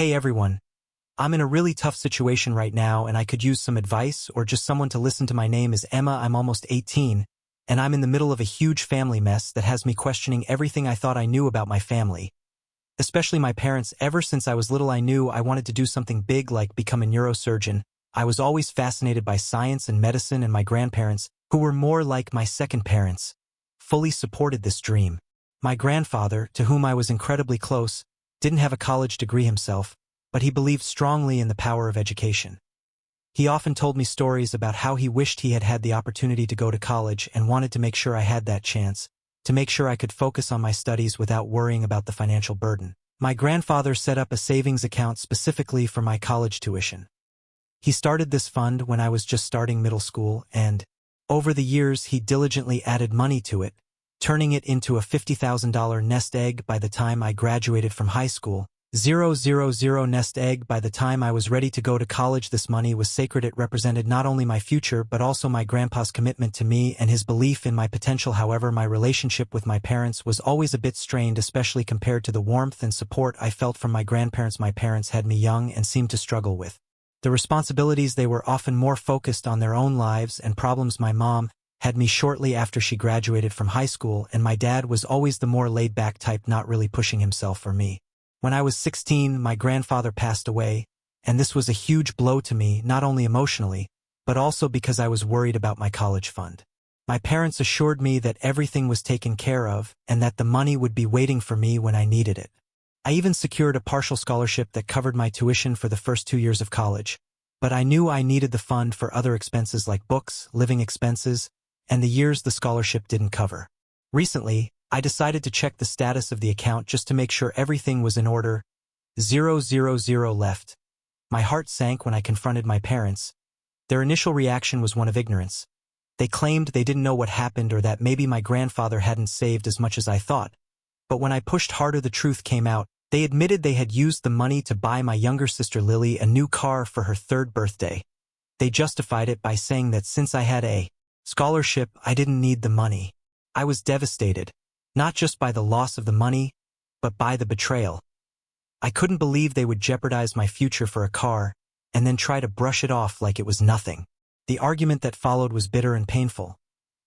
Hey everyone, I'm in a really tough situation right now and I could use some advice or just someone to listen to. My name is Emma, I'm almost 18, and I'm in the middle of a huge family mess that has me questioning everything I thought I knew about my family. Especially my parents. Ever since I was little I knew I wanted to do something big like become a neurosurgeon. I was always fascinated by science and medicine, and my grandparents, who were more like my second parents, fully supported this dream. My grandfather, to whom I was incredibly close, didn't have a college degree himself, but he believed strongly in the power of education. He often told me stories about how he wished he had had the opportunity to go to college and wanted to make sure I had that chance, to make sure I could focus on my studies without worrying about the financial burden. My grandfather set up a savings account specifically for my college tuition. He started this fund when I was just starting middle school, and over the years he diligently added money to it, turning it into a $50,000 nest egg by the time I graduated from high school. 000 nest egg by the time I was ready to go to college. This money was sacred. It represented not only my future but also my grandpa's commitment to me and his belief in my potential. However, my relationship with my parents was always a bit strained, especially compared to the warmth and support I felt from my grandparents. My parents had me young and seemed to struggle with the responsibilities. They were often more focused on their own lives and problems. My mom had me shortly after she graduated from high school, and my dad was always the more laid-back type, not really pushing himself for me. When I was 16, my grandfather passed away, and this was a huge blow to me, not only emotionally, but also because I was worried about my college fund. My parents assured me that everything was taken care of and that the money would be waiting for me when I needed it. I even secured a partial scholarship that covered my tuition for the first 2 years of college, but I knew I needed the fund for other expenses like books, living expenses, and the years the scholarship didn't cover. Recently, I decided to check the status of the account just to make sure everything was in order. 000 left. My heart sank when I confronted my parents. Their initial reaction was one of ignorance. They claimed they didn't know what happened or that maybe my grandfather hadn't saved as much as I thought. But when I pushed harder, the truth came out. They admitted they had used the money to buy my younger sister Lily a new car for her 3rd birthday. They justified it by saying that since I had a scholarship, I didn't need the money. I was devastated, not just by the loss of the money, but by the betrayal. I couldn't believe they would jeopardize my future for a car, and then try to brush it off like it was nothing. The argument that followed was bitter and painful.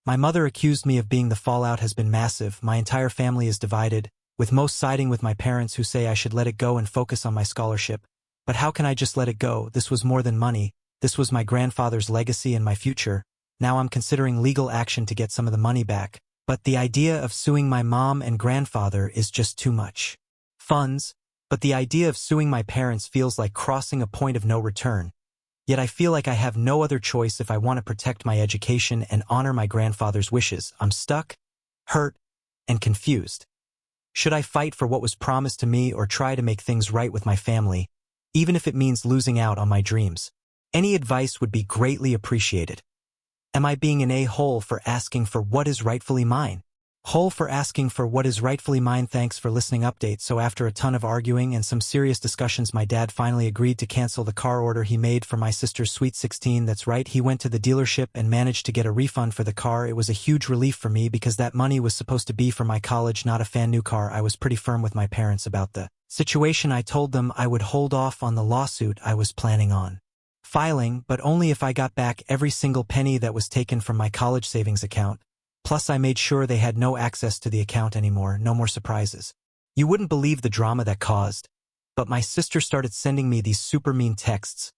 My mother accused me of being the fallout has been massive. My entire family is divided, with most siding with my parents, who say I should let it go and focus on my scholarship. But how can I just let it go? This was more than money. This was my grandfather's legacy and my future. Now I'm considering legal action to get some of the money back. But the idea of suing my mom and grandfather is just too much. Funds, but the idea of suing my parents feels like crossing a point of no return. Yet I feel like I have no other choice if I want to protect my education and honor my grandfather's wishes. I'm stuck, hurt, and confused. Should I fight for what was promised to me or try to make things right with my family, even if it means losing out on my dreams? Any advice would be greatly appreciated. Am I being an a-hole for asking for what is rightfully mine? Hole for asking for what is rightfully mine. Thanks for listening. Update. So after a ton of arguing and some serious discussions, my dad finally agreed to cancel the car order he made for my sister's sweet 16. That's right, he went to the dealership and managed to get a refund for the car. It was a huge relief for me because that money was supposed to be for my college, not a fan new car. I was pretty firm with my parents about the situation. I told them I would hold off on the lawsuit I was planning on filing, but only if I got back every single penny that was taken from my college savings account. Plus, I made sure they had no access to the account anymore, no more surprises. You wouldn't believe the drama that caused, but my sister started sending me these super mean texts,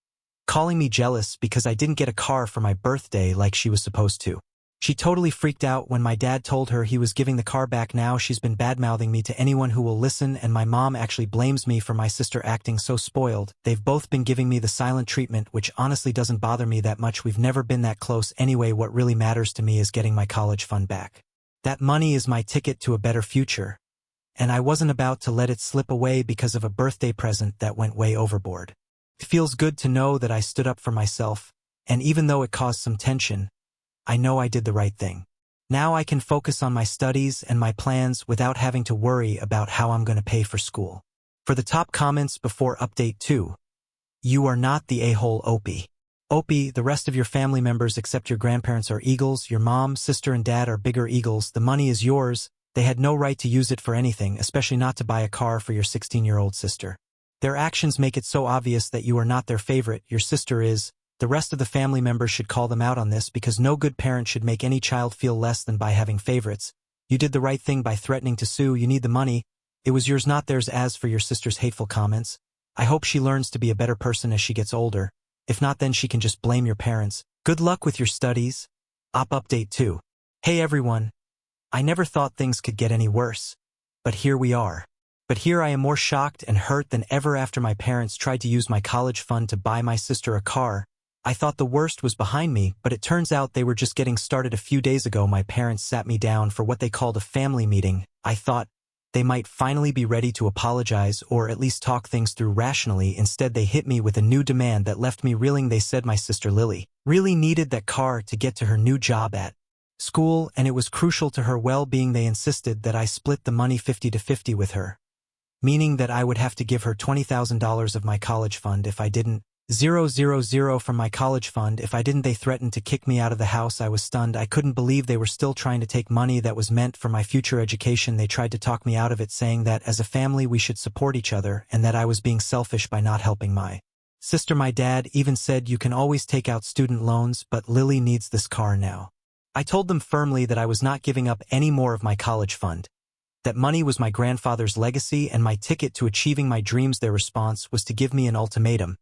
calling me jealous because I didn't get a car for my birthday like she was supposed to. She totally freaked out when my dad told her he was giving the car back. Now she's been bad-mouthing me to anyone who will listen, and my mom actually blames me for my sister acting so spoiled. They've both been giving me the silent treatment, which honestly doesn't bother me that much. We've never been that close anyway. What really matters to me is getting my college fund back. That money is my ticket to a better future, and I wasn't about to let it slip away because of a birthday present that went way overboard. It feels good to know that I stood up for myself, and even though it caused some tension, I know I did the right thing. Now I can focus on my studies and my plans without having to worry about how I'm going to pay for school. For the top comments before update 2. You are not the a-hole, Opie. Opie, the rest of your family members except your grandparents are eagles. Your mom, sister, and dad are bigger eagles. The money is yours. They had no right to use it for anything, especially not to buy a car for your 16-year-old sister. Their actions make it so obvious that you are not their favorite, your sister is. The rest of the family members should call them out on this because no good parent should make any child feel less than by having favorites. You did the right thing by threatening to sue, you need the money. It was yours not theirs. As for your sister's hateful comments, I hope she learns to be a better person as she gets older. If not, then she can just blame your parents. Good luck with your studies. Update 2. Hey everyone. I never thought things could get any worse. But here we are. But here I am more shocked and hurt than ever after my parents tried to use my college fund to buy my sister a car. I thought the worst was behind me, but it turns out they were just getting started. A few days ago, my parents sat me down for what they called a family meeting. I thought they might finally be ready to apologize or at least talk things through rationally. Instead, they hit me with a new demand that left me reeling. They said my sister Lily really needed that car to get to her new job at school, and it was crucial to her well-being. They insisted that I split the money 50-50 with her, meaning that I would have to give her $20,000 of my college fund if I didn't. 000 from my college fund if I didn't. They threatened to kick me out of the house. I was stunned. I couldn't believe they were still trying to take money that was meant for my future education. They tried to talk me out of it, saying that as a family we should support each other and that I was being selfish by not helping my sister. My dad even said you can always take out student loans, but Lily needs this car now. I told them firmly that I was not giving up any more of my college fund. That money was my grandfather's legacy and my ticket to achieving my dreams. Their response was to give me an ultimatum.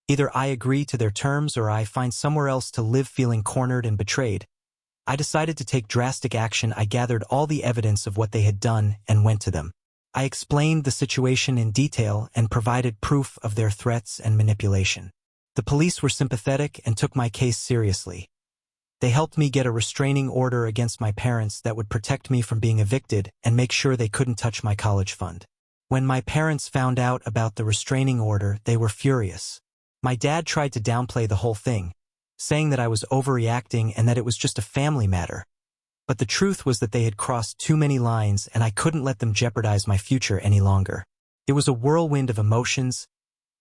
Either I agree to their terms or I find somewhere else to live. Feeling cornered and betrayed, I decided to take drastic action. I gathered all the evidence of what they had done and went to them. I explained the situation in detail and provided proof of their threats and manipulation. The police were sympathetic and took my case seriously. They helped me get a restraining order against my parents that would protect me from being evicted and make sure they couldn't touch my college fund. When my parents found out about the restraining order, they were furious. My dad tried to downplay the whole thing, saying that I was overreacting and that it was just a family matter. But the truth was that they had crossed too many lines and I couldn't let them jeopardize my future any longer. It was a whirlwind of emotions,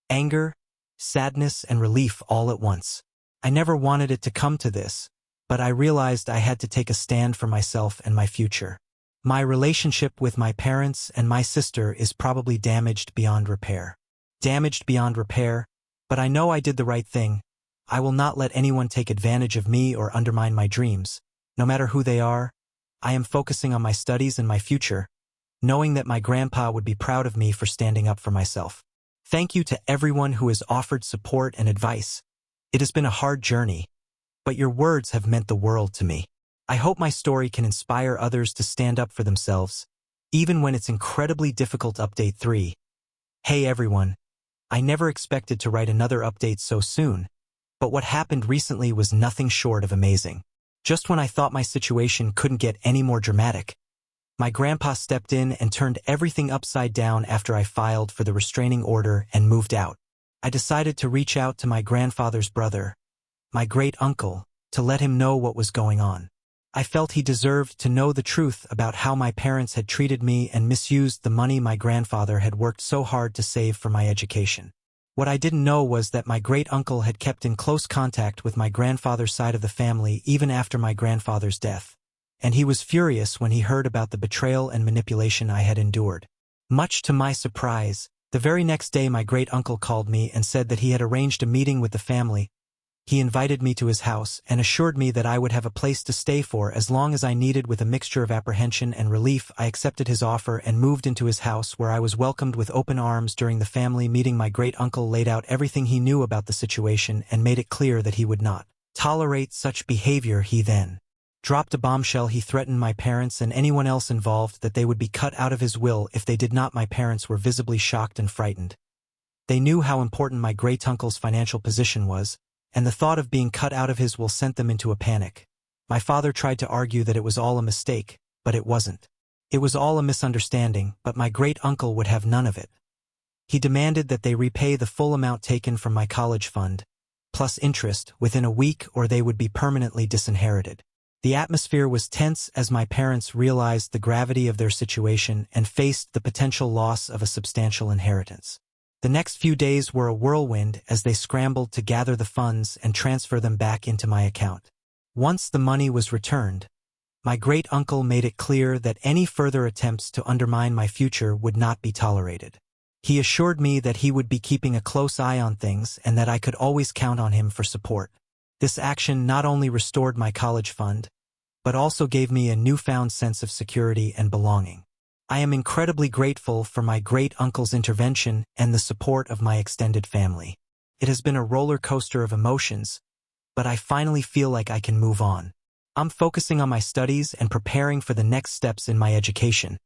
anger, sadness, and relief all at once. I never wanted it to come to this, but I realized I had to take a stand for myself and my future. My relationship with my parents and my sister is probably damaged beyond repair. Damaged beyond repair. But I know I did the right thing. I will not let anyone take advantage of me or undermine my dreams. No matter who they are, I am focusing on my studies and my future, knowing that my grandpa would be proud of me for standing up for myself. Thank you to everyone who has offered support and advice. It has been a hard journey, but your words have meant the world to me. I hope my story can inspire others to stand up for themselves, even when it's incredibly difficult. Update 3. Hey everyone. I never expected to write another update so soon, but what happened recently was nothing short of amazing. Just when I thought my situation couldn't get any more dramatic, my grandpa stepped in and turned everything upside down. After I filed for the restraining order and moved out, I decided to reach out to my grandfather's brother, my great-uncle, to let him know what was going on. I felt he deserved to know the truth about how my parents had treated me and misused the money my grandfather had worked so hard to save for my education. What I didn't know was that my great-uncle had kept in close contact with my grandfather's side of the family even after my grandfather's death, and he was furious when he heard about the betrayal and manipulation I had endured. Much to my surprise, the very next day my great-uncle called me and said that he had arranged a meeting with the family. He invited me to his house and assured me that I would have a place to stay for as long as I needed. With a mixture of apprehension and relief, I accepted his offer and moved into his house, where I was welcomed with open arms. During the family meeting, my great-uncle laid out everything he knew about the situation and made it clear that he would not tolerate such behavior. He then dropped a bombshell. He threatened my parents and anyone else involved that they would be cut out of his will if they did not. My parents were visibly shocked and frightened. They knew how important my great-uncle's financial position was, and the thought of being cut out of his will sent them into a panic. My father tried to argue that it was all a mistake, but it wasn't. It was all a misunderstanding, but my great-uncle would have none of it. He demanded that they repay the full amount taken from my college fund, plus interest, within a week, or they would be permanently disinherited. The atmosphere was tense as my parents realized the gravity of their situation and faced the potential loss of a substantial inheritance. The next few days were a whirlwind as they scrambled to gather the funds and transfer them back into my account. Once the money was returned, my great-uncle made it clear that any further attempts to undermine my future would not be tolerated. He assured me that he would be keeping a close eye on things and that I could always count on him for support. This action not only restored my college fund, but also gave me a newfound sense of security and belonging. I am incredibly grateful for my great-uncle's intervention and the support of my extended family. It has been a roller coaster of emotions, but I finally feel like I can move on. I'm focusing on my studies and preparing for the next steps in my education,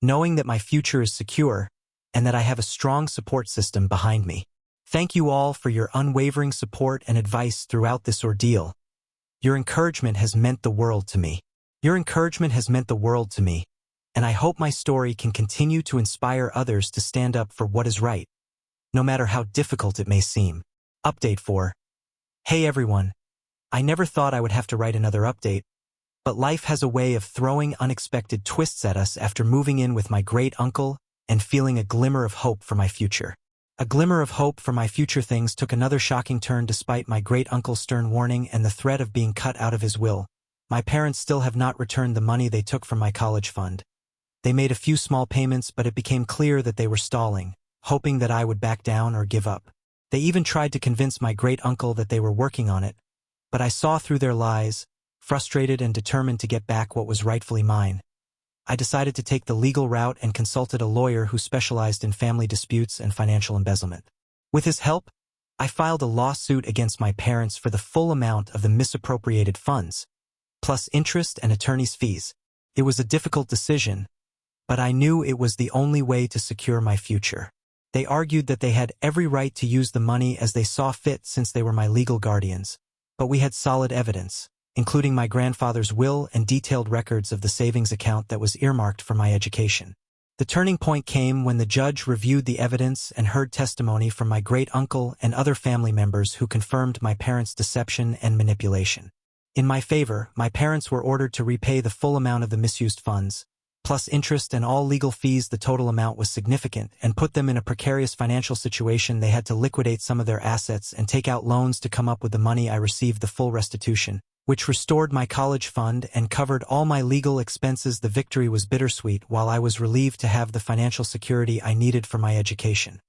knowing that my future is secure and that I have a strong support system behind me. Thank you all for your unwavering support and advice throughout this ordeal. Your encouragement has meant the world to me. And I hope my story can continue to inspire others to stand up for what is right, no matter how difficult it may seem. Update 4. Hey everyone. I never thought I would have to write another update, but life has a way of throwing unexpected twists at us after moving in with my great-uncle and feeling a glimmer of hope for my future. A glimmer of hope for my future things took another shocking turn despite my great-uncle's stern warning and the threat of being cut out of his will. My parents still have not returned the money they took from my college fund. They made a few small payments, but it became clear that they were stalling, hoping that I would back down or give up. They even tried to convince my great-uncle that they were working on it, but I saw through their lies, frustrated and determined to get back what was rightfully mine. I decided to take the legal route and consulted a lawyer who specialized in family disputes and financial embezzlement. With his help, I filed a lawsuit against my parents for the full amount of the misappropriated funds, plus interest and attorney's fees. It was a difficult decision, but I knew it was the only way to secure my future. They argued that they had every right to use the money as they saw fit since they were my legal guardians, but we had solid evidence, including my grandfather's will and detailed records of the savings account that was earmarked for my education. The turning point came when the judge reviewed the evidence and heard testimony from my great-uncle and other family members who confirmed my parents' deception and manipulation. In my favor, my parents were ordered to repay the full amount of the misused funds, plus interest and all legal fees. The total amount was significant and put them in a precarious financial situation. They had to liquidate some of their assets and take out loans to come up with the money. I received the full restitution, which restored my college fund and covered all my legal expenses. The victory was bittersweet, while I was relieved to have the financial security I needed for my education.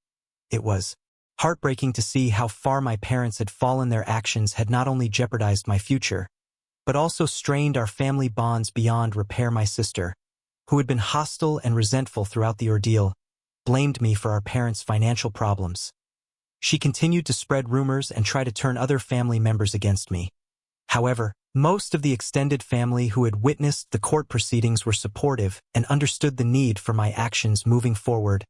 It was heartbreaking to see how far my parents had fallen. Their actions had not only jeopardized my future, but also strained our family bonds beyond repair. My sister, who had been hostile and resentful throughout the ordeal, blamed me for our parents' financial problems. She continued to spread rumors and try to turn other family members against me. However, most of the extended family who had witnessed the court proceedings were supportive and understood the need for my actions moving forward.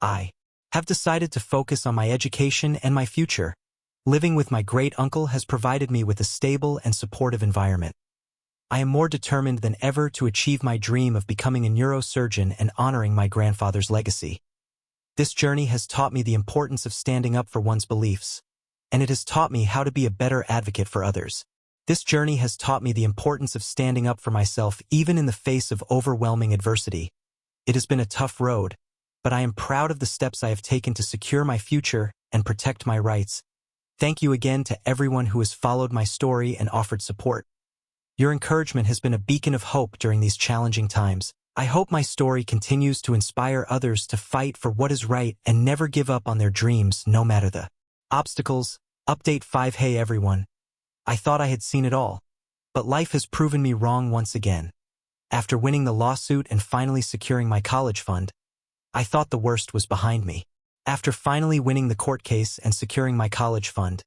I have decided to focus on my education and my future. Living with my great-uncle has provided me with a stable and supportive environment. I am more determined than ever to achieve my dream of becoming a neurosurgeon and honoring my grandfather's legacy. This journey has taught me the importance of standing up for one's beliefs, and it has taught me how to be a better advocate for others. This journey has taught me the importance of standing up for myself even in the face of overwhelming adversity. It has been a tough road, but I am proud of the steps I have taken to secure my future and protect my rights. Thank you again to everyone who has followed my story and offered support. Your encouragement has been a beacon of hope during these challenging times. I hope my story continues to inspire others to fight for what is right and never give up on their dreams no matter the obstacles. Update 5. Hey everyone. I thought I had seen it all, but life has proven me wrong once again. After winning the lawsuit and finally securing my college fund, I thought the worst was behind me. After finally winning the court case and securing my college fund,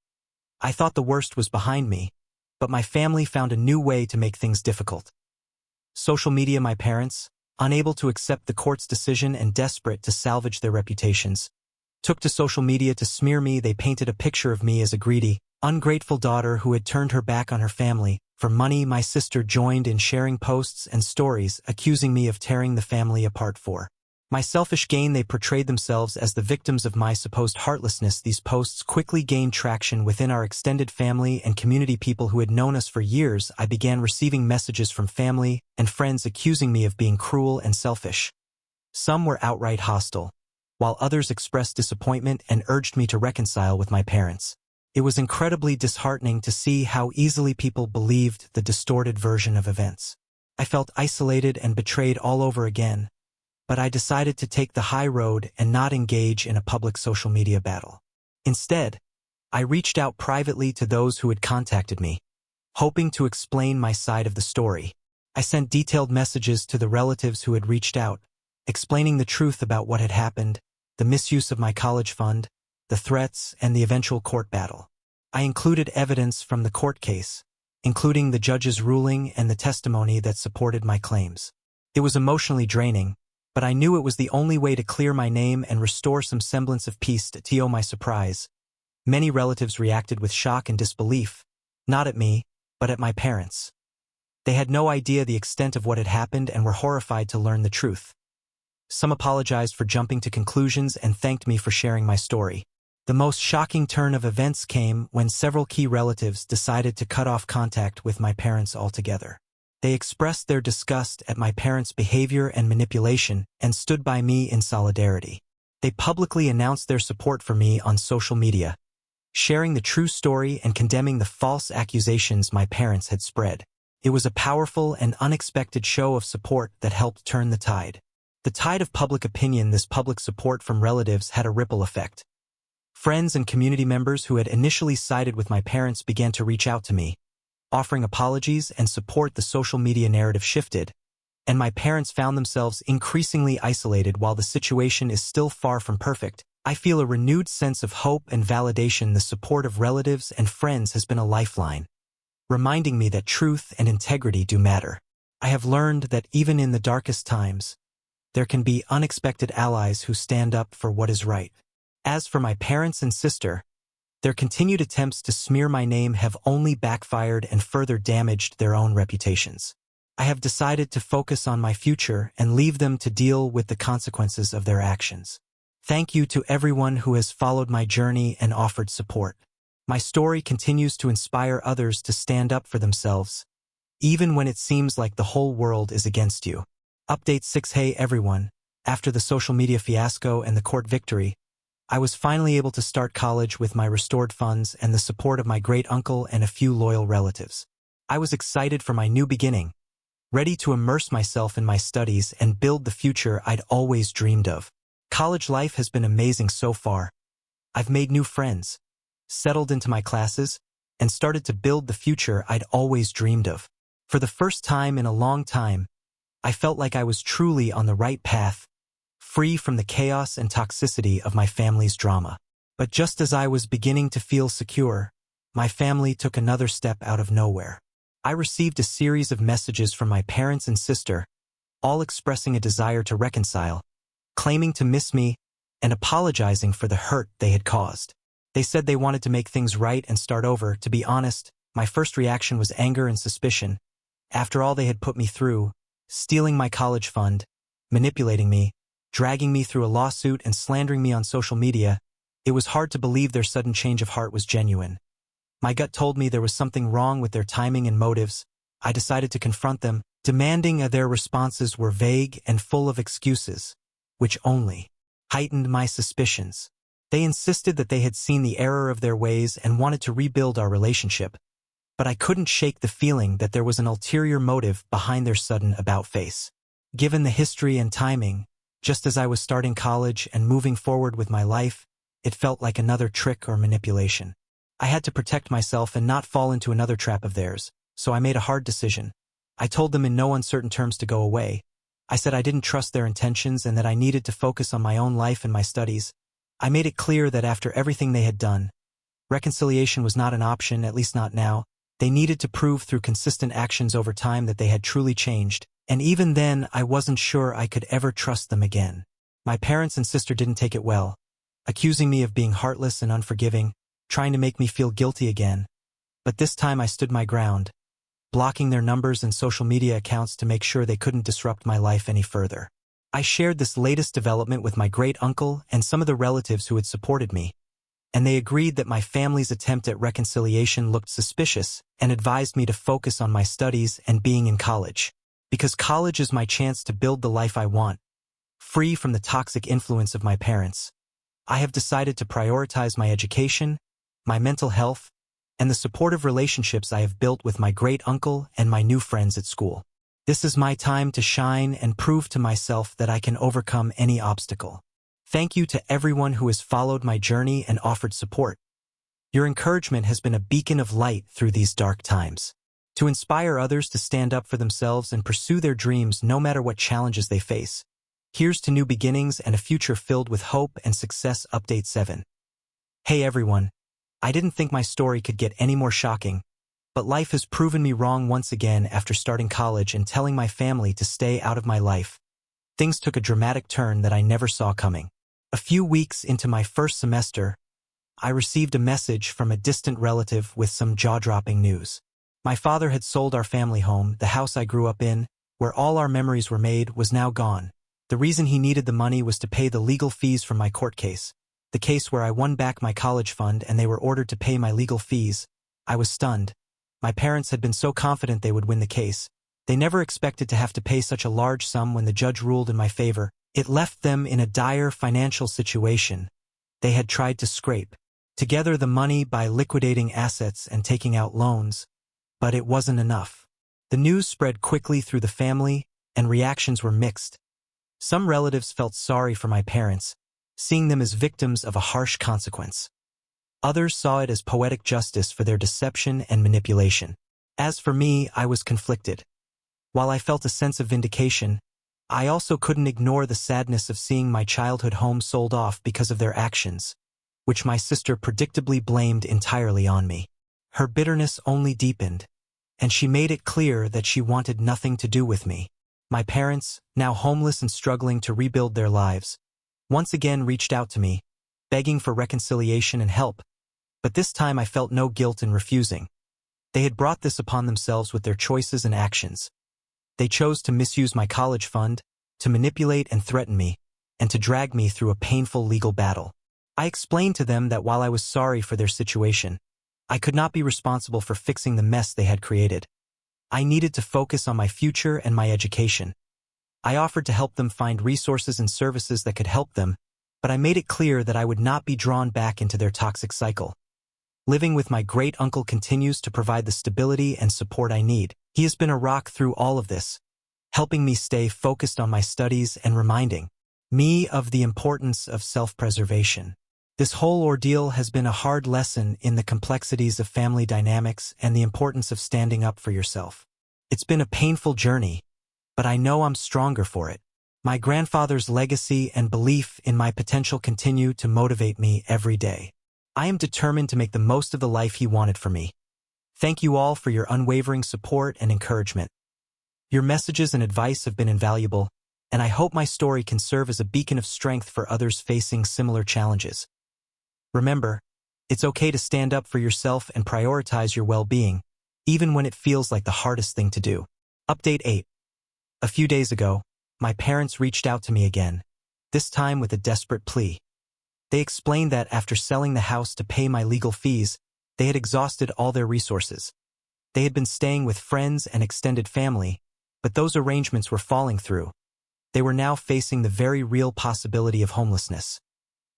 I thought the worst was behind me, but my family found a new way to make things difficult. Social media. My parents, unable to accept the court's decision and desperate to salvage their reputations, took to social media to smear me. They painted a picture of me as a greedy, ungrateful daughter who had turned her back on her family for money. My sister joined in sharing posts and stories accusing me of tearing the family apart for my selfish gain. They portrayed themselves as the victims of my supposed heartlessness. These posts quickly gained traction within our extended family and community. People who had known us for years. I began receiving messages from family and friends accusing me of being cruel and selfish. Some were outright hostile, while others expressed disappointment and urged me to reconcile with my parents. It was incredibly disheartening to see how easily people believed the distorted version of events. I felt isolated and betrayed all over again, but I decided to take the high road and not engage in a public social media battle. Instead, I reached out privately to those who had contacted me, hoping to explain my side of the story. I sent detailed messages to the relatives who had reached out, explaining the truth about what had happened, the misuse of my college fund, the threats, and the eventual court battle. I included evidence from the court case, including the judge's ruling and the testimony that supported my claims. It was emotionally draining, but I knew it was the only way to clear my name and restore some semblance of peace. To my surprise, many relatives reacted with shock and disbelief, not at me, but at my parents. They had no idea the extent of what had happened and were horrified to learn the truth. Some apologized for jumping to conclusions and thanked me for sharing my story. The most shocking turn of events came when several key relatives decided to cut off contact with my parents altogether. They expressed their disgust at my parents' behavior and manipulation and stood by me in solidarity. They publicly announced their support for me on social media, sharing the true story and condemning the false accusations my parents had spread. It was a powerful and unexpected show of support that helped turn the tide. The tide of public opinion. This public support from relatives had a ripple effect. Friends and community members who had initially sided with my parents began to reach out to me, offering apologies and support. The social media narrative shifted, and my parents found themselves increasingly isolated. While the situation is still far from perfect, I feel a renewed sense of hope and validation. The support of relatives and friends has been a lifeline, reminding me that truth and integrity do matter. I have learned that even in the darkest times, there can be unexpected allies who stand up for what is right. As for my parents and sister, their continued attempts to smear my name have only backfired and further damaged their own reputations. I have decided to focus on my future and leave them to deal with the consequences of their actions. Thank you to everyone who has followed my journey and offered support. My story continues to inspire others to stand up for themselves, even when it seems like the whole world is against you. Update 6. Hey everyone, after the social media fiasco and the court victory, I was finally able to start college with my restored funds and the support of my great uncle and a few loyal relatives. I was excited for my new beginning, ready to immerse myself in my studies and build the future I'd always dreamed of. College life has been amazing so far. I've made new friends, settled into my classes, and started to build the future I'd always dreamed of. For the first time in a long time, I felt like I was truly on the right path, free from the chaos and toxicity of my family's drama. But just as I was beginning to feel secure, my family took another step out of nowhere. I received a series of messages from my parents and sister, all expressing a desire to reconcile, claiming to miss me, and apologizing for the hurt they had caused. They said they wanted to make things right and start over. To be honest, my first reaction was anger and suspicion. After all they had put me through, stealing my college fund, manipulating me, dragging me through a lawsuit and slandering me on social media, it was hard to believe their sudden change of heart was genuine. My gut told me there was something wrong with their timing and motives. I decided to confront them, demanding their responses were vague and full of excuses, which only heightened my suspicions. They insisted that they had seen the error of their ways and wanted to rebuild our relationship, but I couldn't shake the feeling that there was an ulterior motive behind their sudden about-face. Given the history and timing, just as I was starting college and moving forward with my life, it felt like another trick or manipulation. I had to protect myself and not fall into another trap of theirs, so I made a hard decision. I told them in no uncertain terms to go away. I said I didn't trust their intentions and that I needed to focus on my own life and my studies. I made it clear that after everything they had done, reconciliation was not an option, at least not now. They needed to prove through consistent actions over time that they had truly changed, and even then I wasn't sure I could ever trust them again. My parents and sister didn't take it well, accusing me of being heartless and unforgiving, trying to make me feel guilty again. But this time I stood my ground, blocking their numbers and social media accounts to make sure they couldn't disrupt my life any further. I shared this latest development with my great uncle and some of the relatives who had supported me, and they agreed that my family's attempt at reconciliation looked suspicious and advised me to focus on my studies and being in college. Because college is my chance to build the life I want, free from the toxic influence of my parents. I have decided to prioritize my education, my mental health, and the supportive relationships I have built with my great uncle and my new friends at school. This is my time to shine and prove to myself that I can overcome any obstacle. Thank you to everyone who has followed my journey and offered support. Your encouragement has been a beacon of light through these dark times. To inspire others to stand up for themselves and pursue their dreams no matter what challenges they face. Here's to new beginnings and a future filled with hope and success. Update 7. Hey everyone. I didn't think my story could get any more shocking, but life has proven me wrong once again after starting college and telling my family to stay out of my life. Things took a dramatic turn that I never saw coming. A few weeks into my first semester, I received a message from a distant relative with some jaw-dropping news. My father had sold our family home, the house I grew up in, where all our memories were made, was now gone. The reason he needed the money was to pay the legal fees from my court case, the case where I won back my college fund and they were ordered to pay my legal fees. I was stunned. My parents had been so confident they would win the case. They never expected to have to pay such a large sum when the judge ruled in my favor. It left them in a dire financial situation. They had tried to scrape together the money by liquidating assets and taking out loans, but it wasn't enough. The news spread quickly through the family, and reactions were mixed. Some relatives felt sorry for my parents, seeing them as victims of a harsh consequence. Others saw it as poetic justice for their deception and manipulation. As for me, I was conflicted. While I felt a sense of vindication, I also couldn't ignore the sadness of seeing my childhood home sold off because of their actions, which my sister predictably blamed entirely on me. Her bitterness only deepened, and she made it clear that she wanted nothing to do with me. My parents, now homeless and struggling to rebuild their lives, once again reached out to me, begging for reconciliation and help, but this time I felt no guilt in refusing. They had brought this upon themselves with their choices and actions. They chose to misuse my college fund, to manipulate and threaten me, and to drag me through a painful legal battle. I explained to them that while I was sorry for their situation, I could not be responsible for fixing the mess they had created. I needed to focus on my future and my education. I offered to help them find resources and services that could help them, but I made it clear that I would not be drawn back into their toxic cycle. Living with my great-uncle continues to provide the stability and support I need. He has been a rock through all of this, helping me stay focused on my studies and reminding me of the importance of self-preservation. This whole ordeal has been a hard lesson in the complexities of family dynamics and the importance of standing up for yourself. It's been a painful journey, but I know I'm stronger for it. My grandfather's legacy and belief in my potential continue to motivate me every day. I am determined to make the most of the life he wanted for me. Thank you all for your unwavering support and encouragement. Your messages and advice have been invaluable, and I hope my story can serve as a beacon of strength for others facing similar challenges. Remember, it's okay to stand up for yourself and prioritize your well-being, even when it feels like the hardest thing to do. Update 8. A few days ago, my parents reached out to me again, this time with a desperate plea. They explained that after selling the house to pay my legal fees, they had exhausted all their resources. They had been staying with friends and extended family, but those arrangements were falling through. They were now facing the very real possibility of homelessness.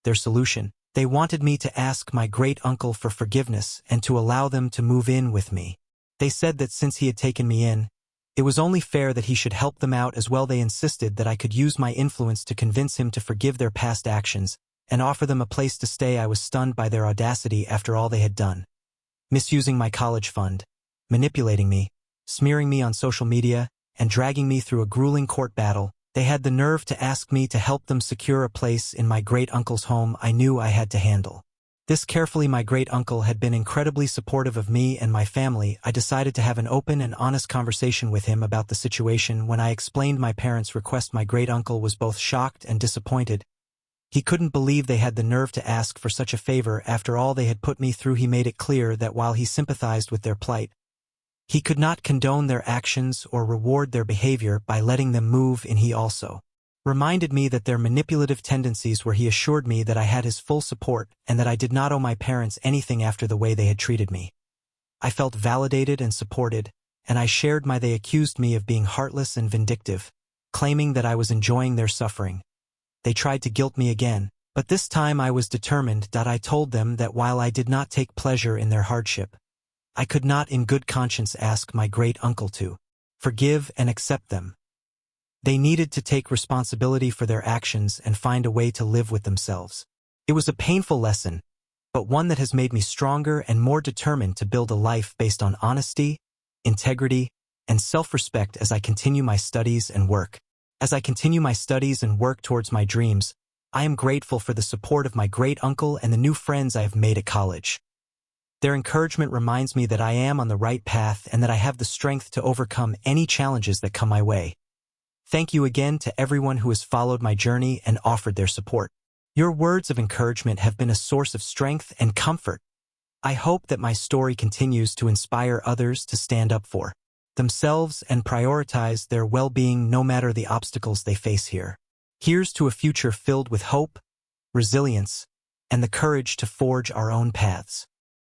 Their solution: they wanted me to ask my great-uncle for forgiveness and to allow them to move in with me. They said that since he had taken me in, it was only fair that he should help them out as well. They insisted that I could use my influence to convince him to forgive their past actions and offer them a place to stay. I was stunned by their audacity after all they had done. Misusing my college fund, manipulating me, smearing me on social media, and dragging me through a grueling court battle, they had the nerve to ask me to help them secure a place in my great-uncle's home. I knew I had to handle this carefully. My great-uncle had been incredibly supportive of me and my family. I decided to have an open and honest conversation with him about the situation. When I explained my parents' request, my great-uncle was both shocked and disappointed. He couldn't believe they had the nerve to ask for such a favor after all they had put me through. He made it clear that while he sympathized with their plight, he could not condone their actions or reward their behavior by letting them move in. He also reminded me that their manipulative tendencies were. He assured me that I had his full support and that I did not owe my parents anything after the way they had treated me. I felt validated and supported, and I shared my. They accused me of being heartless and vindictive, claiming that I was enjoying their suffering. They tried to guilt me again, but this time I was determined. I told them that while I did not take pleasure in their hardship, I could not in good conscience ask my great-uncle to forgive, and accept them. They needed to take responsibility for their actions and find a way to live with themselves. It was a painful lesson, but one that has made me stronger and more determined to build a life based on honesty, integrity, and self-respect as I continue my studies and work. As I continue my studies and work towards my dreams, I am grateful for the support of my great-uncle and the new friends I have made at college. Their encouragement reminds me that I am on the right path and that I have the strength to overcome any challenges that come my way. Thank you again to everyone who has followed my journey and offered their support. Your words of encouragement have been a source of strength and comfort. I hope that my story continues to inspire others to stand up for themselves and prioritize their well-being no matter the obstacles they face here. Here's to a future filled with hope, resilience, and the courage to forge our own paths.